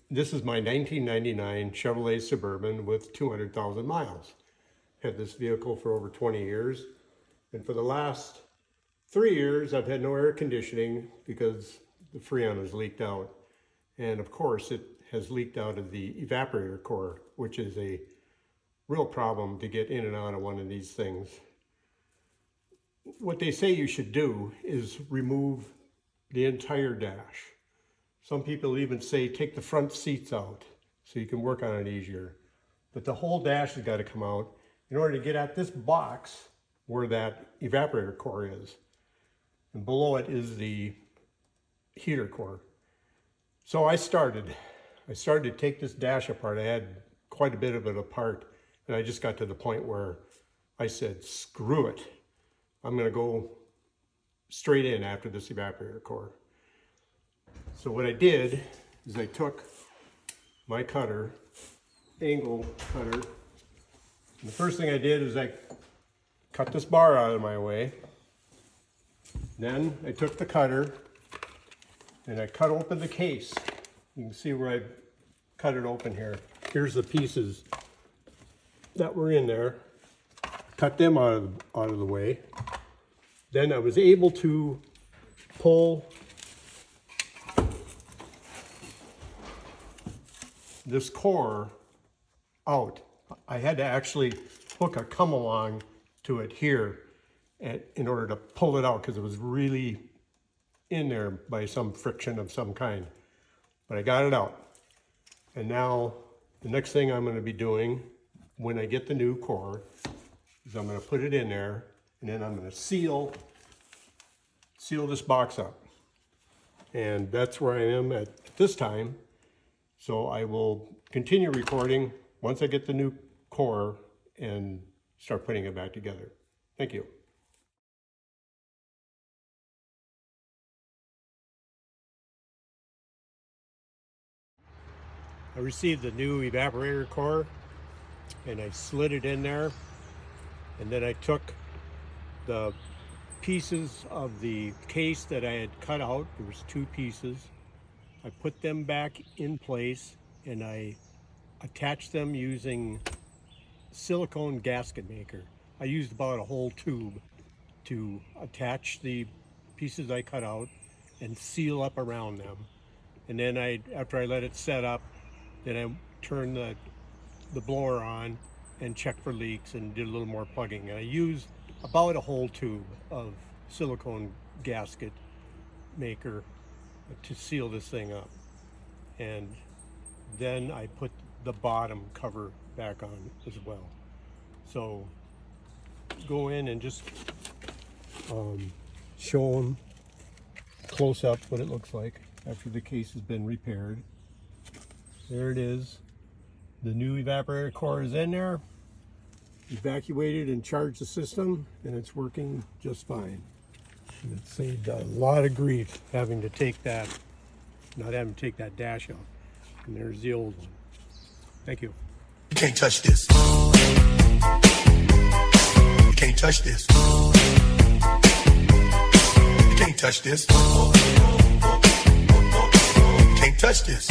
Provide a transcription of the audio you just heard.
This is my 1999 Chevrolet Suburban with 200,000 miles. Had this vehicle for over 20 years. And for the last 3 years, I've had no air conditioning because the Freon has leaked out. And of course, it has leaked out of the evaporator core, which is a real problem to get in and out of one of these things. What they say you should do is remove the entire dash. Some people even say take the front seats out so you can work on it easier. But the whole dash has got to come out in order to get at this box where that evaporator core is. And below it is the heater core. So I started to take this dash apart. I had quite a bit of it apart, and I just got to the point where I said, screw it. I'm gonna go straight in after this evaporator core. So what I did is I took my cutter, angle cutter, and the first thing I did is I cut this bar out of my way. Then I took the cutter and I cut open the case. You can see where I cut it open here. Here's the pieces that were in there. Cut them out of the way. Then I was able to pull this core out. I had to actually hook a come along to it here in order to pull it out because it was really in there by some friction of some kind. But I got it out. And now the next thing I'm going to be doing when I get the new core is I'm going to put it in there, and then I'm going to seal this box up. And that's where I am at this time. So I will continue recording once I get the new core and start putting it back together. Thank you. I received the new evaporator core and I slid it in there, and then I took the pieces of the case that I had cut out. There was 2 pieces. I put them back in place and I attached them using silicone gasket maker. I used about a whole tube to attach the pieces I cut out and seal up around them. And then after I let it set up, then I turned the blower on and checked for leaks and did a little more plugging. And I used about a whole tube of silicone gasket maker to seal this thing up. And then I put the bottom cover back on as well. So go in and just show them close up what it looks like after the case has been repaired. There it is. The new evaporator core is in there. Evacuated and charged the system, and it's working just fine. And it saved a lot of grief having to take that, not having to take that dash out. And there's the old one. Thank you. You can't touch this. You can't touch this. You can't touch this. You can't touch this.